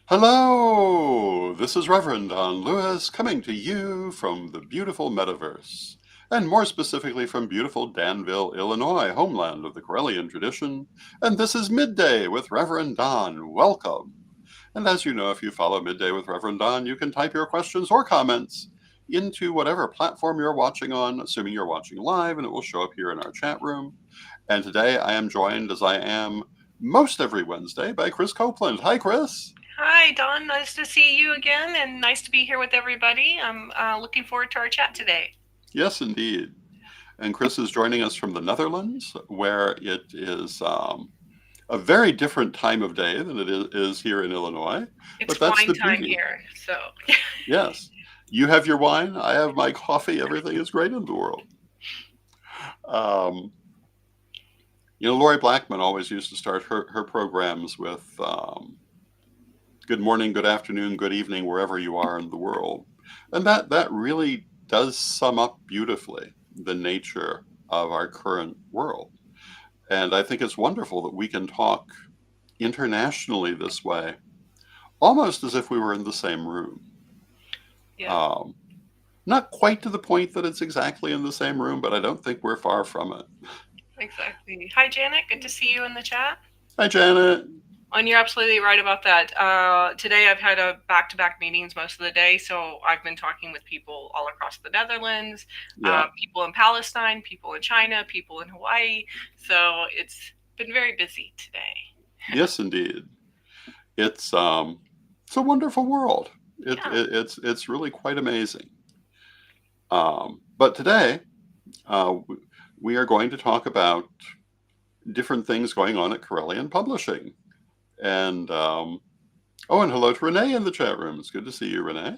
Hello, this is Reverend Don Lewis coming to you from the beautiful metaverse, and more specifically from beautiful Danville, Illinois, homeland of the Corellian tradition. And this is Midday with Reverend Don. Welcome. And as you know, if you follow Midday with Reverend Don, you can type your questions or comments into whatever platform you're watching on, assuming you're watching live, and it will show up here in our chat room. And today I am joined, as I am most every Wednesday, by Krys Copeland. Hi, Krys. Hi, Don. Nice to see you again, and nice to be here with everybody. I'm looking forward to our chat today. Yes, indeed. And Krys is joining us from the Netherlands, where it is a very different time of day than it is here in Illinois. It's But that's wine the time beauty. here, so Yes. You have your wine, I have my coffee, everything is great in the world. Um, Lori Blackman always used to start her programs with good morning, good afternoon, good evening, wherever you are in the world. And that really does sum up beautifully the nature of our current world. And I think it's wonderful that we can talk internationally this way, almost as if we were in the same room. yeah, Um, Not quite to the point that it's exactly in the same room, but I don't think we're far from it. exactly. Hi, Janet. Good to see you in the chat. Hi, Janet. And you're absolutely right about that. Today I've had a back-to-back meetings most of the day, so I've been talking with people all across the Netherlands, Yeah, people in Palestine, people in China, people in Hawaii. So it's been very busy today. yes, indeed. It's a wonderful world. Yeah. It's really quite amazing. But today uh, we are going to talk about different things going on at Corellian Publishing. And and hello to Renee in the chat room. It's good to see you, Renee.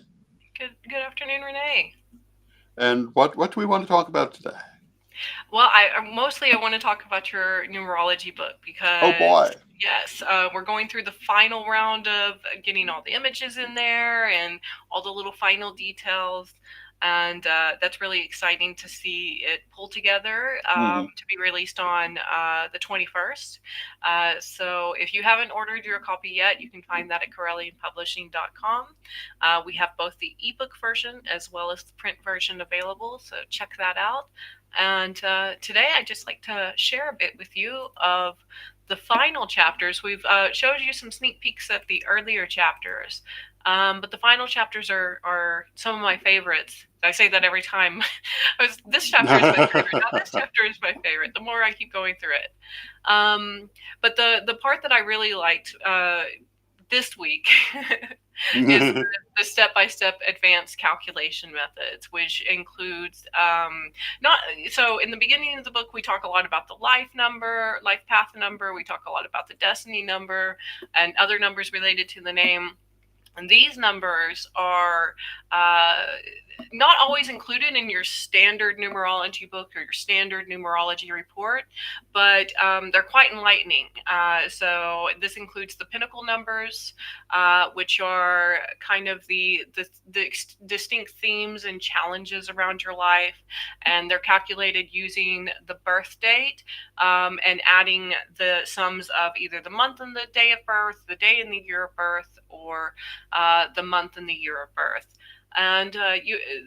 Good afternoon, Renee. And what do we want to talk about today? Well, I want to talk about your numerology book Oh because boy. yes, we're going through the final round of getting all the images in there and all the little final details, and that's really exciting to see it pull together Mhm. to be released on the 21st. So if you haven't ordered your copy yet, you can find that at CorellianPublishing.com. We have both the ebook version as well as the print version available, so check that out. And today I'd just like to share a bit with you of the final chapters. We've showed you some sneak peeks at the earlier chapters, but the final chapters are some of my favorites. I say that every time. This chapter is my favorite. Now this chapter is my favorite. The more I keep going through it, but the part that I really liked this week is the step-by-step advanced calculation methods, which includes not so in the beginning of the book we talk a lot about the life path number, we talk a lot about the destiny number and other numbers related to the name. And these numbers are not always included in your standard numerology book or your standard numerology report, but they're quite enlightening. So this includes the pinnacle numbers, which are kind of the distinct themes and challenges around your life, and they're calculated using the birth date and adding the sums of either the month and the day of birth, the day and the year of birth, or the month and the year of birth. And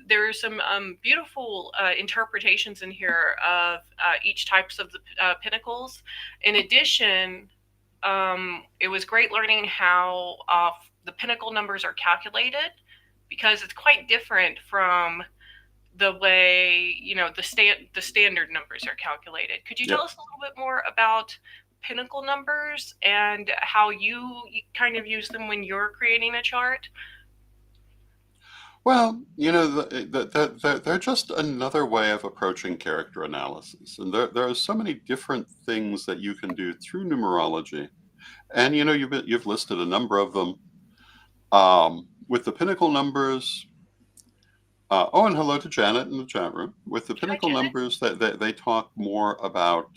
there are some beautiful interpretations in here of each types of the pinnacles. In addition, it was great learning how the pinnacle numbers are calculated because it's quite different from the way the standard numbers are calculated. Could you Yeah. tell us a little bit more about pinnacle numbers and how you kind of use them when you're creating a chart? Well, they're just another way of approaching character analysis, and there are so many different things that you can do through numerology. And you've listed a number of them. With the pinnacle numbers, and hello to Janet in the chat room. With the Hi, pinnacle Janet. numbers, they talk more about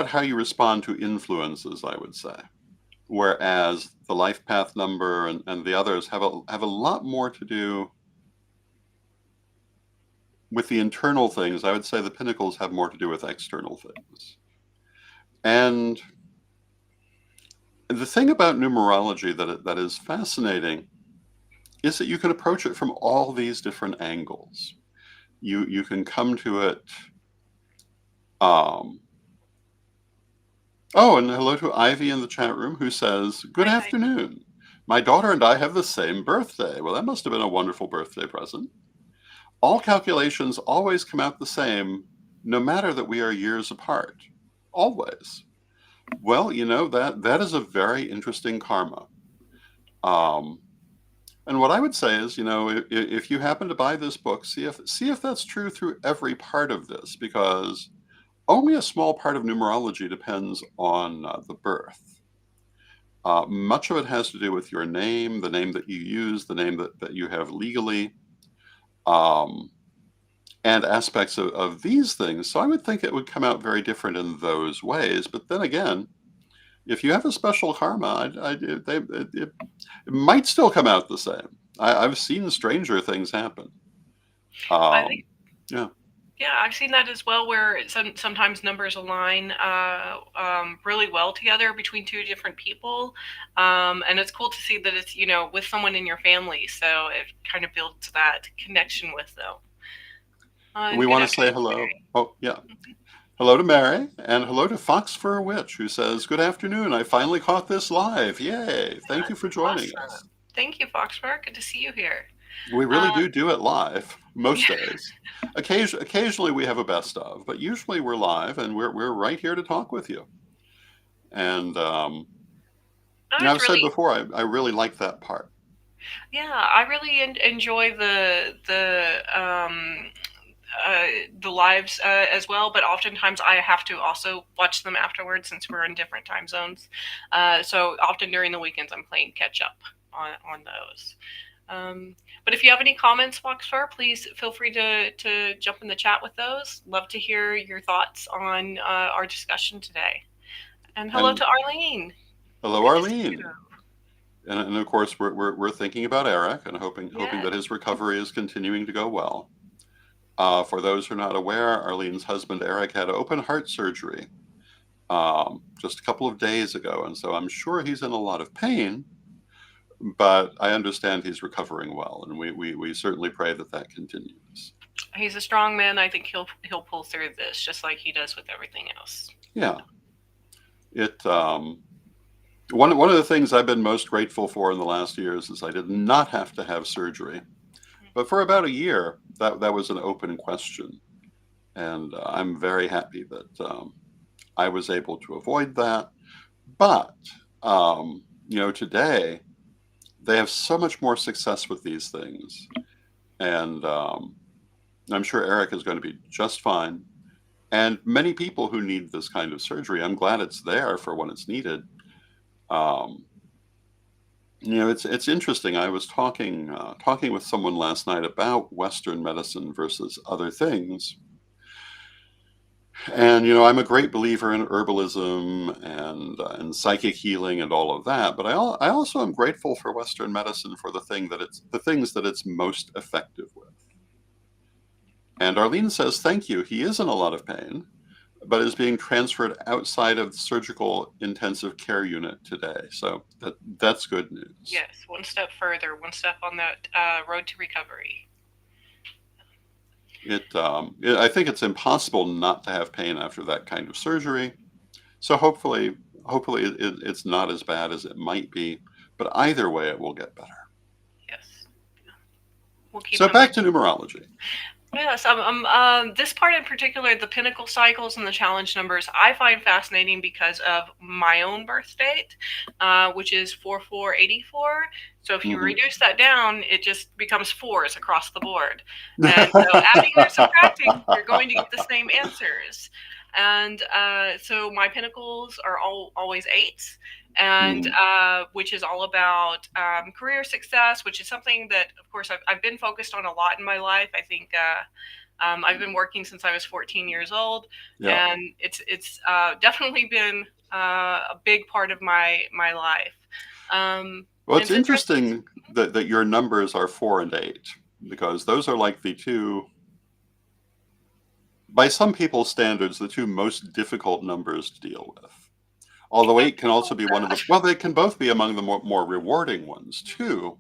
how you respond to influences, I would say. Whereas the life path number and the others have a lot more to do with the internal things. I would say the pinnacles have more to do with external things. And The thing about numerology that is fascinating is that you can approach it from all these different angles. You can come to it. Um, oh, and hello to Ivy in the chat room who says, "Good Hi, hi. afternoon. My daughter and I have the same birthday." Well, that must have been a wonderful birthday present. All calculations always come out the same, no matter that we are years apart. Always. Well, that is a very interesting karma. Um, and what I would say is, if you happen to buy this book, see if that's true through every part of this, because only a small part of numerology depends on the birth. Much of it has to do with your name, the name that you use, the name that you have legally, um, and aspects of these things. So I would think it would come out very different in those ways. But then again, if you have a special karma, it might still come out the same. I've seen stranger things happen. I think, Yeah. yeah, I've seen that as well, where sometimes numbers align really well together between two different people, and it's cool to see that it's with someone in your family, so it kind of builds that connection with them. We Good want to say afternoon, hello. Mary. Oh, yeah. Hello to Mary, and hello to Fox for a Witch, who says, "Good afternoon. I finally caught this live. Yay. Thank you for joining us." Awesome. Thank you, Foxburg. Good to see you here. We really Uh, do it live most yeah, days. Occasionally we have a best of, but usually we're live and we're right here to talk with you. And I was I've said really before, I really like that part. Yeah, I really enjoy the lives as well, but oftentimes I have to also watch them afterwards since we're in different time zones. So often during the weekends, I'm playing catch up on those. But if you have any comments, Foxfur, please feel free to jump in the chat with those. Love to hear your thoughts on our discussion today. And hello And to Arlene. hello, Good to see you. Arlene. And of course, we're thinking about Eric and hoping Yeah. that his recovery is continuing to go well. For those who are not aware, Arlene's husband Eric had open heart surgery just a couple of days ago, and so I'm sure he's in a lot of pain. But I understand he's recovering well, and we certainly pray that continues. He's a strong man. I think he'll pull through this just like he does with everything else. Yeah, it. One of the things I've been most grateful for in the last years is I did not have to have surgery, but for about a year that was an open question, and I'm very happy that I was able to avoid that. But today they have so much more success with these things, and I'm sure Eric is going to be just fine. And many people who need this kind of surgery, I'm glad it's there for when it's needed. Um, it's interesting. I was talking with someone last night about Western medicine versus other things, and I'm a great believer in herbalism and psychic healing and all of that. But I also am grateful for Western medicine for the things that it's most effective with. And Arlene says, "Thank you. He is in a lot of pain, but is being transferred outside of the surgical intensive care unit today." So that's good news. Yes, one step further, one step on that road to recovery. I think it's impossible not to have pain after that kind of surgery. So hopefully it's not as bad as it might be, but either way, it will get better. Yes, we'll keep So him. back to numerology. Yes, this part in particular, the pinnacle cycles and the challenge numbers, I find fascinating because of my own birth date, which is 4484. So if you reduce that down, it just becomes fours across the board. And so adding or subtracting, you're going to get the same answers. And so my pinnacles are always eights, and which is all about career success, which is something that, of course, I've been focused on a lot in my life. I think I've been working since I was 14 years old, Yeah. and it's definitely been a big part of my life. Well, And it's interesting that your numbers are 4 and 8, because those are like the two, by some people's standards, the two most difficult numbers to deal with. Although Can't 8 can also be one of that. the, well, they can both be among the more rewarding ones too.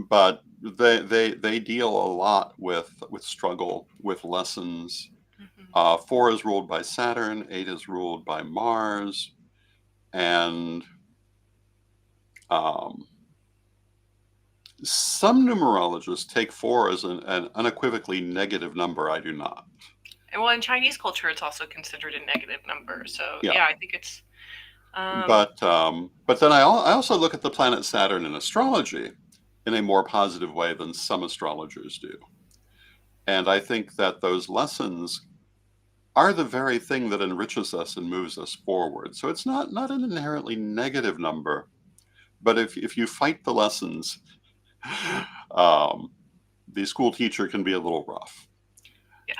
But they deal a lot with struggle, with lessons. Mhm. 4 is ruled by Saturn, 8 is ruled by Mars, and um, some numerologists take 4 as an unequivocally negative number. I do not. And well, in Chinese culture, it's also considered a negative number. So Yeah, yeah, I think it's. Um, but then I also look at the planet Saturn in astrology in a more positive way than some astrologers do, and I think that those lessons are the very thing that enriches us and moves us forward. So it's not an inherently negative number, but if you fight the lessons, um, the school teacher can be a little rough. yeah.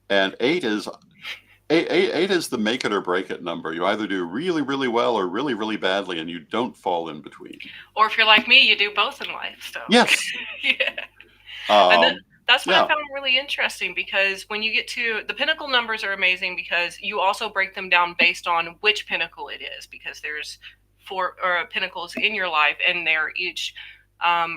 And eight is the make it or break it number. You either do really, really well or really, really badly, and you don't fall in between. Or if you're like me, you do both in life. So Yes. yeah. And Um, that's what I yeah. found really interesting, because when you get to the pinnacle numbers are amazing, because you also break them down based on which pinnacle it is, because there's four or pinnacles in your life, and they're each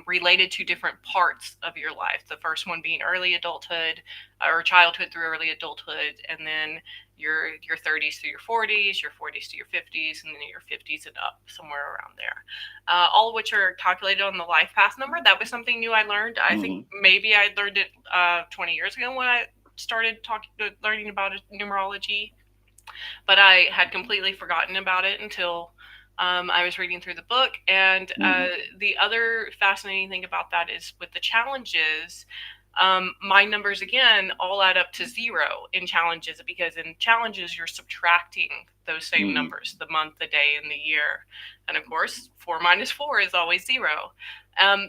related to different parts of your life. The first one being early adulthood, or childhood through early adulthood, and then your 30s through your 40s, your 40s to your 50s, and then your 50s and up, somewhere around there. All of which are calculated on the life path number. That was something new I learned. I think maybe I learned it 20 years ago when I started learning about numerology, but I had completely forgotten about it until I was reading through the book. And the other fascinating thing about that is with the challenges, my numbers again all add up to 0 in challenges, because in challenges you're subtracting those same numbers, the month, the day, and the year. And of course, 4 minus 4 is always 0.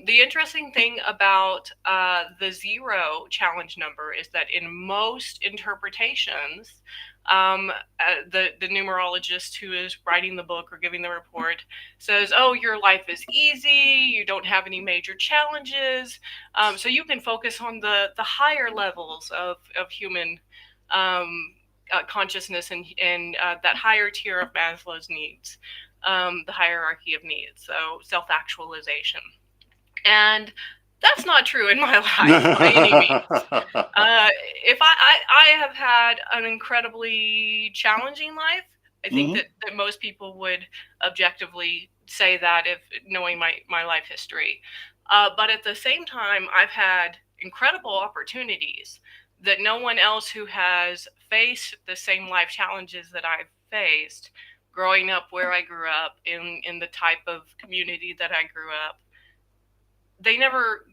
The interesting thing about the 0 challenge number is that in most interpretations, the numerologist who is writing the book or giving the report says, "Oh, your life is easy. You don't have any major challenges, so you can focus on the higher levels of human consciousness, and that higher tier of Maslow's needs, the hierarchy of needs, so self-actualization." And that's not true in my life by any means. If I have had an incredibly challenging life, I think that most people would objectively say that, if knowing my life history. But at the same time, I've had incredible opportunities that no one else who has faced the same life challenges that I've faced, growing up where I grew up, in the type of community that I grew up, they never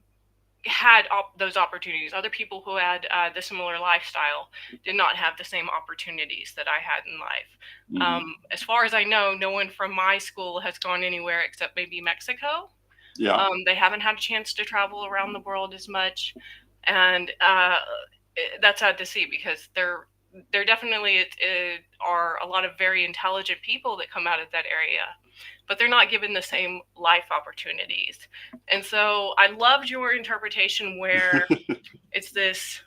had those opportunities. Other people who had the similar lifestyle did not have the same opportunities that I had in life. As far as I know, no one from my school has gone anywhere except maybe Mexico. Yeah. They haven't had a chance to travel around the world as much, and that's sad to see, because there definitely are a lot of very intelligent people that come out of that area, but they're not given the same life opportunities. And so I loved your interpretation, where it's this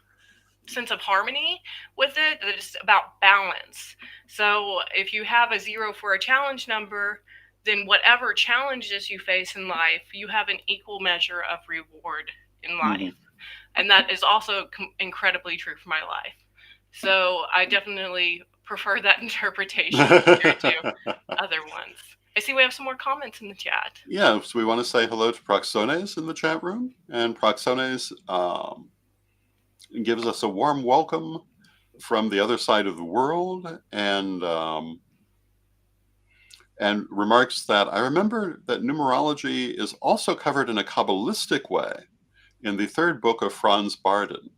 sense of harmony with it, that it's about balance. So if you have a 0 for a challenge number, then whatever challenges you face in life, you have an equal measure of reward in life. And that is also incredibly true for my life. So I definitely prefer that interpretation compared to other ones. I see we have some more comments in the chat. Yeah, so we want to say hello to Proxones in the chat room, and Proxones gives us a warm welcome from the other side of the world, and remarks that I remember that numerology is also covered in a Kabbalistic way in the 3rd book of Franz Bardon.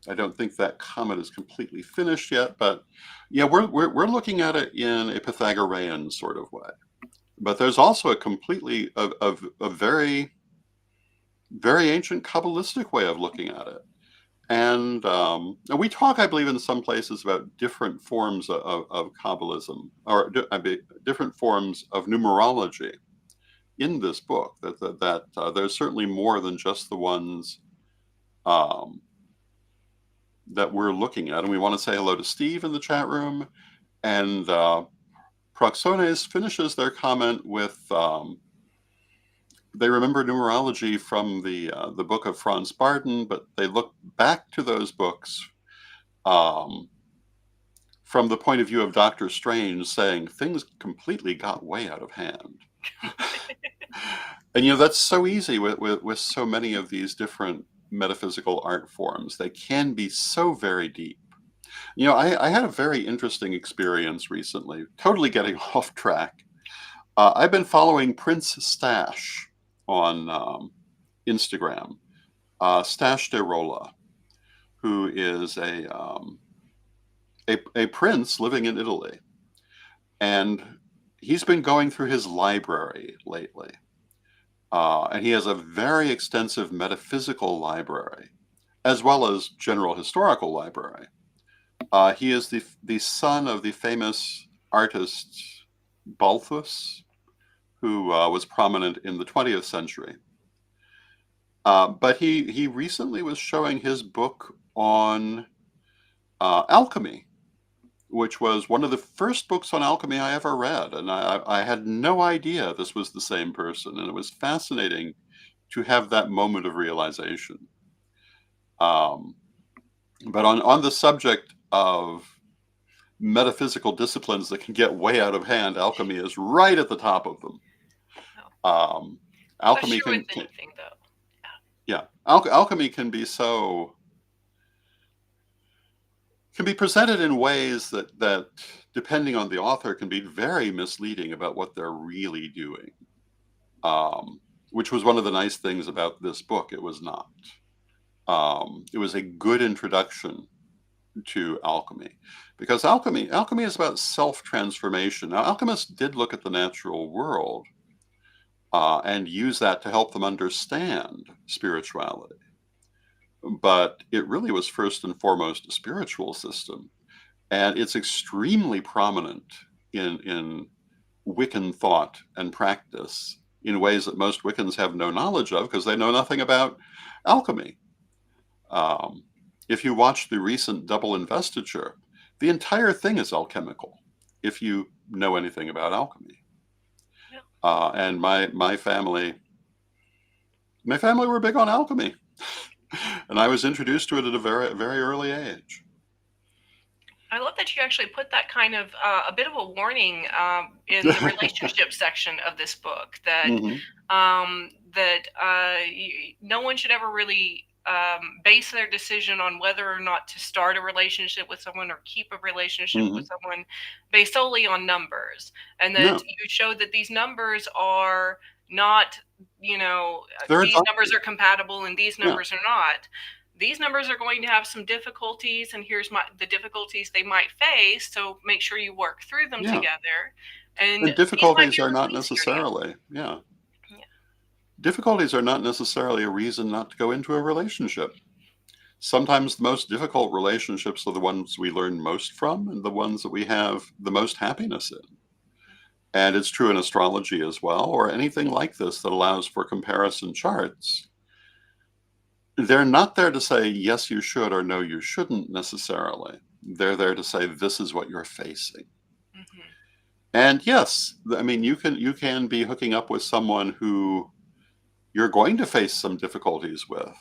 I don't think that comment is completely finished yet, but yeah, we're looking at it in a Pythagorean sort of way. But there's also a completely a very, very ancient Kabbalistic way of looking at it. And we talk, I believe, in some places about different forms of Kabbalism, or different forms of numerology in this book. That there's certainly more than just the ones that we're looking at. And we want to say hello to Steve in the chat room. And Proxones finishes their comment with they remember numerology from the book of Franz Barton, but they look back to those books um, from the point of view of Doctor Strange, saying things completely got way out of hand. And that's so easy with so many of these different metaphysical art forms. They can be so very deep. I had a very interesting experience recently, totally getting off track. I've been following Prince Stash on Instagram, Stash de Rolla, who is a prince living in Italy. And he's been going through his library lately. And he has a very extensive metaphysical library, as well as general historical library. He is the son of the famous artist Balthus, who was prominent in the 20th century. But he recently was showing his book on alchemy, which was one of the first books on alchemy I ever read. And I had no idea this was the same person. And it was fascinating to have that moment of realization. But on the subject of metaphysical disciplines that can get way out of hand, alchemy is right at the top of them. Alchemy Sure with anything, though. Yeah, alchemy can be can be presented in ways that depending on the author can be very misleading about what they're really doing, which was one of the nice things about this book. It was not. It was a good introduction to alchemy, because alchemy is about self-transformation. Now, alchemists did look at the natural world and use that to help them understand spirituality. But it really was first and foremost a spiritual system. And it's extremely prominent in Wiccan thought and practice in ways that most Wiccans have no knowledge of, because they know nothing about alchemy. If you watch the recent double investiture, the entire thing is alchemical, if you know anything about alchemy. Yeah. And my family were big on alchemy. And I was introduced to it at a very, very early age. I love that you actually put that kind of a bit of a warning in the relationship section of this book, that no one should ever really base their decision on whether or not to start a relationship with someone or keep a relationship with someone based solely on numbers. And that you showed that these numbers are not, these numbers are compatible and these numbers are not. These numbers are going to have some difficulties, and here's the difficulties they might face. So make sure you work through them together. And difficulties are not necessarily, difficulties are not necessarily a reason not to go into a relationship. Sometimes the most difficult relationships are the ones we learn most from and the ones that we have the most happiness in. And it's true in astrology as well, or anything like this that allows for comparison charts. They're not there to say, yes, you should, or no, you shouldn't necessarily. They're there to say, this is what you're facing. And yes, I mean, you can be hooking up with someone who you're going to face some difficulties with.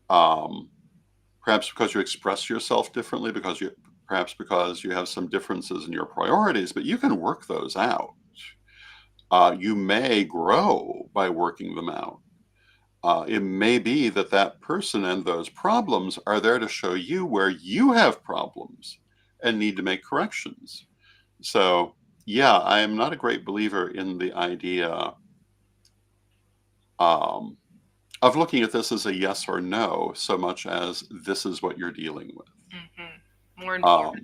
Perhaps because you express yourself differently, perhaps because you have some differences in your priorities, but you can work those out. You may grow by working them out. It may be that person and those problems are there to show you where you have problems and need to make corrections. So, yeah, I am not a great believer in the idea of looking at this as a yes or no, so much as this is what you're dealing with. More informative.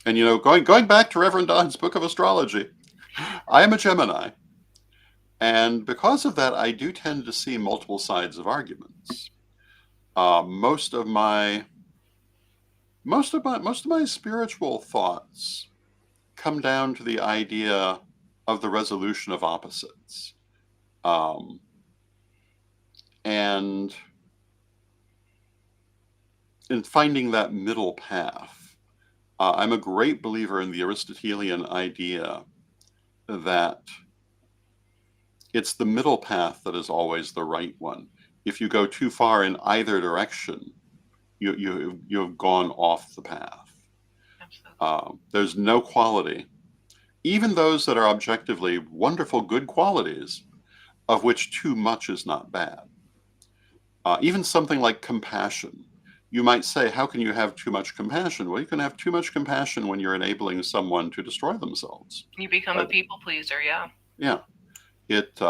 And going back to Rev Don's Book of Astrology, I am a Gemini. And because of that, I do tend to see multiple sides of arguments. Most of my spiritual thoughts come down to the idea of the resolution of opposites. And in finding that middle path. I'm a great believer in the Aristotelian idea that it's the middle path that is always the right one. If you go too far in either direction, you've gone off the path. Absolutely. There's no quality, even those that are objectively wonderful, good qualities, of which too much is not bad. Even something like compassion. You might say, how can you have too much compassion? Well, you can have too much compassion when you're enabling someone to destroy themselves. You become a But people pleaser, yeah. yeah, it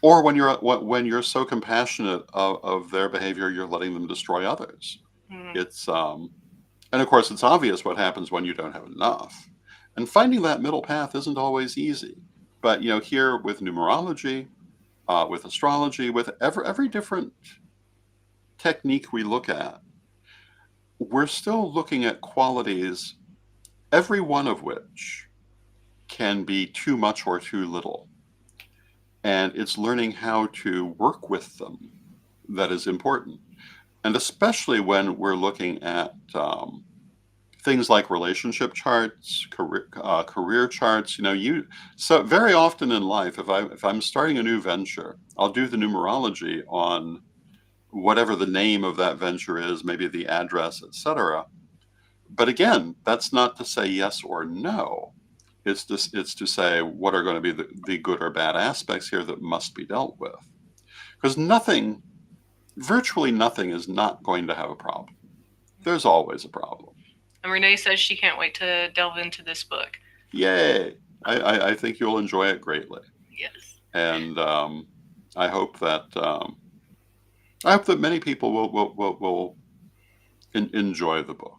or when you're so compassionate of their behavior, you're letting them destroy others. Mm. It's and of course it's obvious what happens when you don't have enough. And finding that middle path isn't always easy. But here with numerology, with astrology, with every different technique we look at, we're still looking at qualities, every one of which can be too much or too little. And it's learning how to work with them that is important. And especially when we're looking at things like relationship charts, career charts. So very often in life, if I'm starting a new venture, I'll do the numerology on whatever the name of that venture is, maybe the address, etc. But again, that's not to say yes or no. It's to say what are going to be the good or bad aspects here that must be dealt with. Because virtually nothing is not going to have a problem. There's always a problem. And Renee says she can't wait to delve into this book. Yay! I think you'll enjoy it greatly. Yes. And I hope that many people will enjoy the book.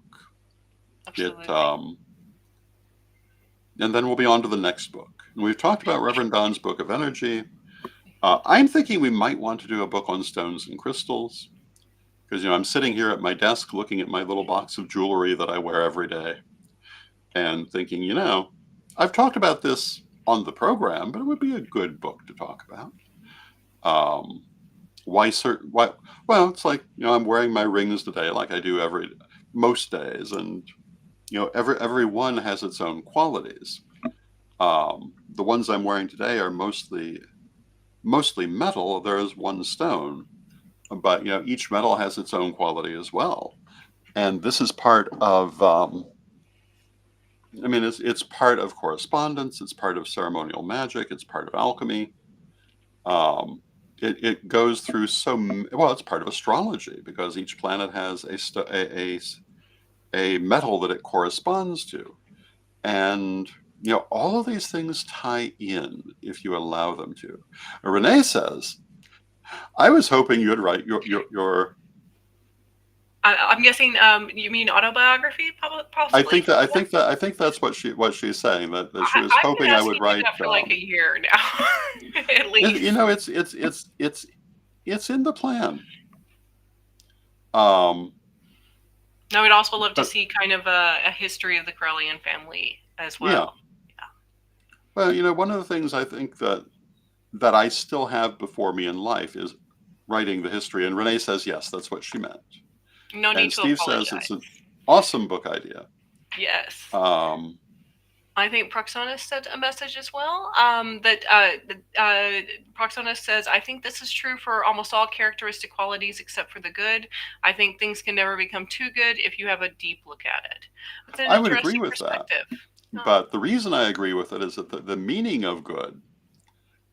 Absolutely. And then we'll be on to the next book. And we've talked about Reverend Don's Book of Energy. I'm thinking we might want to do a book on stones and crystals, because I'm sitting here at my desk looking at my little box of jewelry that I wear every day and thinking, I've talked about this on the program, but it would be a good book to talk about. Well, it's like, I'm wearing my rings today like I do most days, and every one has its own qualities. The ones I'm wearing today are mostly metal. There is one stone, but each metal has its own quality as well. And this is part of it's part of correspondence, it's part of ceremonial magic, it's part of alchemy. It goes through it's part of astrology, because each planet has a metal that it corresponds to. And all of these things tie in if you allow them to. Renee says, I was hoping you'd write your I'm guessing you mean autobiography, possibly. I think that's what she's saying, that she was I've hoping been I would asking you write. that for like a year now, at least. It's in the plan. I would also love to see kind of a history of the Corellian family as well. Yeah. Well, one of the things I think that I still have before me in life is writing the history. And Renee says, yes, that's what she meant. No need and to Steve apologize. Says it's an awesome book idea. Yes. I think Proxonus sent a message as well. Proxonus says, I think this is true for almost all characteristic qualities except for the good. I think things can never become too good if you have a deep look at it. It's an I would agree with that. Oh. But the reason I agree with it is that the meaning of good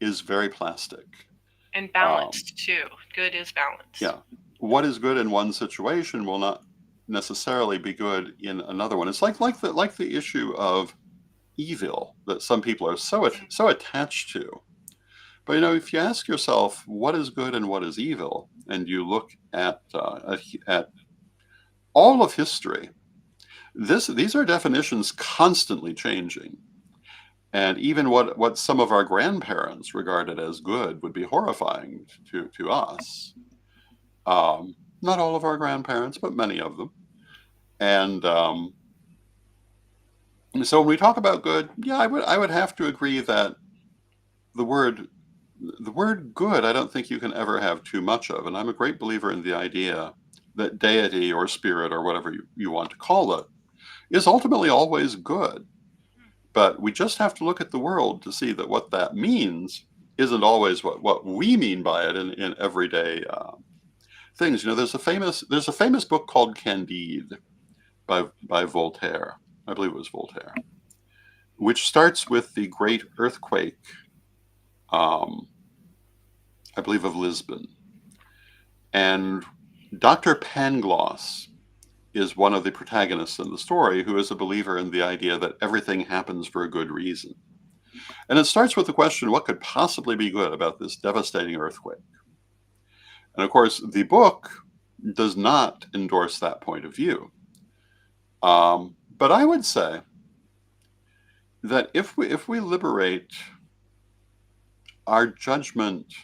is very plastic. And balanced, too. Good is balanced. Yeah. What is good in one situation will not necessarily be good in another one. It's like the issue of evil that some people are so attached to. But if you ask yourself what is good and what is evil, and you look at all of history, these are definitions constantly changing. And even what some of our grandparents regarded as good would be horrifying to us. Not all of our grandparents, but many of them. And so when we talk about good, I would have to agree that the word good, I don't think you can ever have too much of. And I'm a great believer in the idea that deity or spirit or whatever you want to call it is ultimately always good. But we just have to look at the world to see that what that means isn't always what we mean by it in everyday things. There's a famous book called Candide by Voltaire. I believe it was Voltaire, which starts with the great earthquake, I believe of Lisbon. And Dr. Pangloss is one of the protagonists in the story who is a believer in the idea that everything happens for a good reason. And it starts with the question, what could possibly be good about this devastating earthquake? And of course, the book does not endorse that point of view. But I would say that if we liberate our judgment,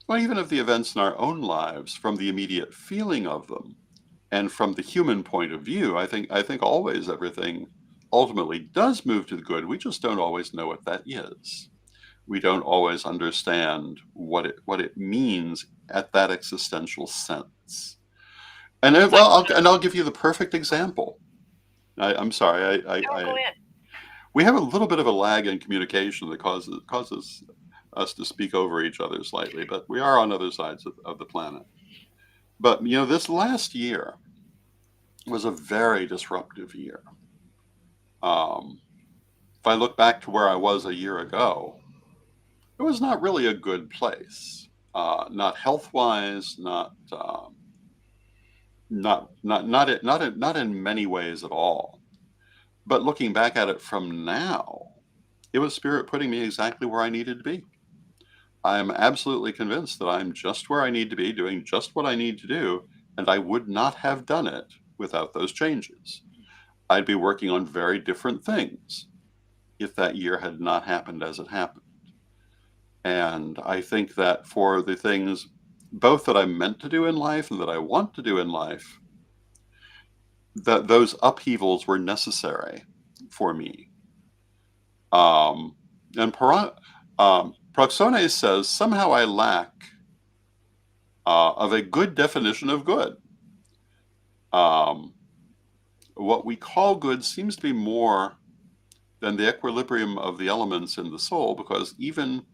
well, even of the events in our own lives, from the immediate feeling of them, and from the human point of view, I think always everything ultimately does move to the good. We just don't always know what that is. We don't always understand what it means at that existential sense. And I'll give you the perfect example. I'm sorry. Go ahead. We have a little bit of a lag in communication that causes us to speak over each other slightly, but we are on other sides of the planet. But this last year was a very disruptive year. If I look back to where I was a year ago, it was not really a good place. Not health-wise, not in many ways at all. But looking back at it from now, it was Spirit putting me exactly where I needed to be. I am absolutely convinced that I'm just where I need to be, doing just what I need to do, and I would not have done it without those changes. I'd be working on very different things if that year had not happened as it happened. And I think that for the things both that I'm meant to do in life and that I want to do in life, that those upheavals were necessary for me. And Proxone says, somehow I lack of a good definition of good. What we call good seems to be more than the equilibrium of the elements in the soul, because even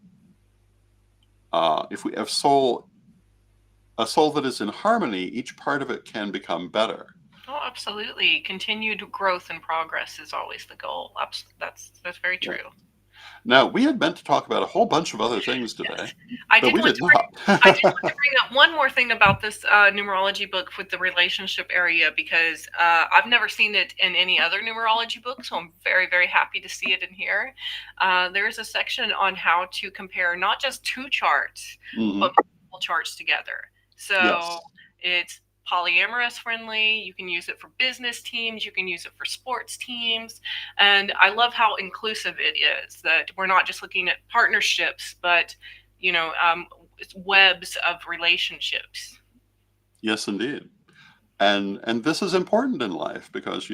if we have a soul that is in harmony, each part of it can become better. Oh, absolutely. Continued growth and progress is always the goal. That's very true. Yeah. Now, we had meant to talk about a whole bunch of other things today, yes. but we did not. I did want to bring up one more thing about this numerology book with the relationship area, because I've never seen it in any other numerology book, so I'm very, very happy to see it in here. There is a section on how to compare not just two charts, but multiple charts together. So it's polyamorous friendly. You can use it for business teams. You can use it for sports teams. And I love how inclusive it is, that we're not just looking at partnerships, but, webs of relationships. Yes, indeed. And this is important in life because,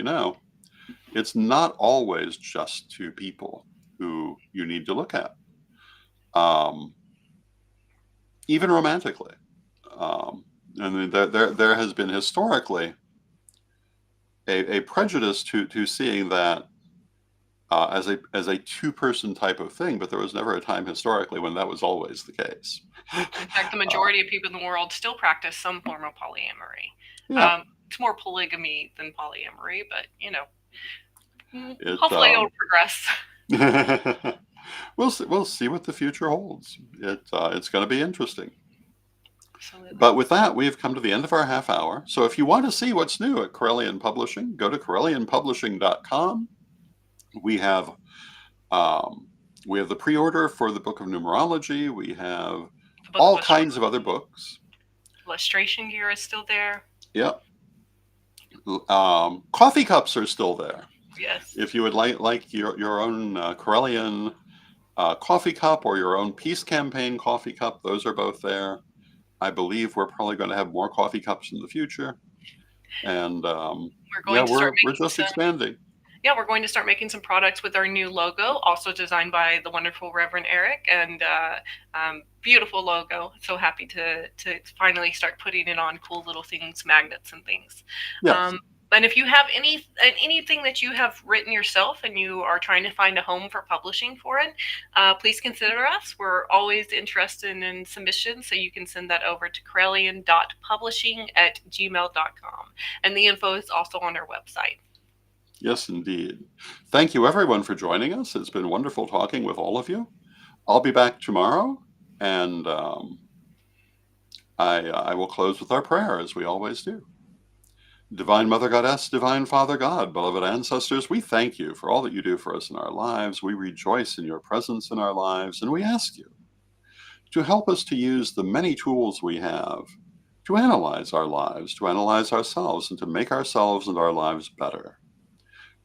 it's not always just two people who you need to look at. Even romantically. I mean, there has been historically a prejudice to seeing that as a two-person type of thing, but there was never a time historically when that was always the case. In fact, the majority of people in the world still practice some form of polyamory. Yeah. It's more polygamy than polyamory, but hopefully it'll progress. We'll see what the future holds. It's going to be interesting. Absolutely. But with that, we've come to the end of our half hour. So if you want to see what's new at Corellian Publishing, go to CorellianPublishing.com. We have the pre-order for the Book of Numerology. We have all kinds of other books. Illustration gear is still there. Yep. Coffee cups are still there. Yes. If you would like your own Corellian coffee cup or your own peace campaign coffee cup, those are both there. I believe we're probably going to have more coffee cups in the future, and we're just expanding. yeah, we're going to start making some products with our new logo, also designed by the wonderful Reverend Eric, and beautiful logo. So happy to finally start putting it on cool little things, magnets and things. Yes. And if you have anything that you have written yourself and you are trying to find a home for publishing for it, please consider us. We're always interested in submissions, so you can send that over to corellian.publishing@gmail.com. And the info is also on our website. Yes, indeed. Thank you, everyone, for joining us. It's been wonderful talking with all of you. I'll be back tomorrow, and I will close with our prayer, as we always do. Divine Mother Goddess, Divine Father God, beloved ancestors, we thank you for all that you do for us in our lives. We rejoice in your presence in our lives, and we ask you to help us to use the many tools we have to analyze our lives, to analyze ourselves, and to make ourselves and our lives better.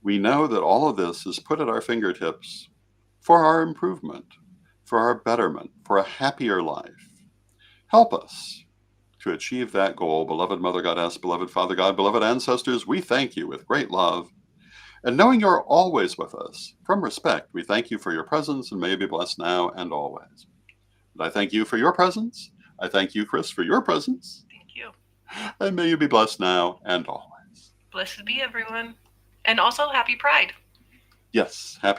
We know that all of this is put at our fingertips for our improvement, for our betterment, for a happier life. Help us to achieve that goal, beloved Mother Goddess, beloved Father God, beloved ancestors. We thank you with great love. And knowing you're always with us, from respect, we thank you for your presence, and may you be blessed now and always. And I thank you for your presence. I thank you, Krys, for your presence. Thank you. And may you be blessed now and always. Blessed be everyone. And also, happy Pride. Yes, happy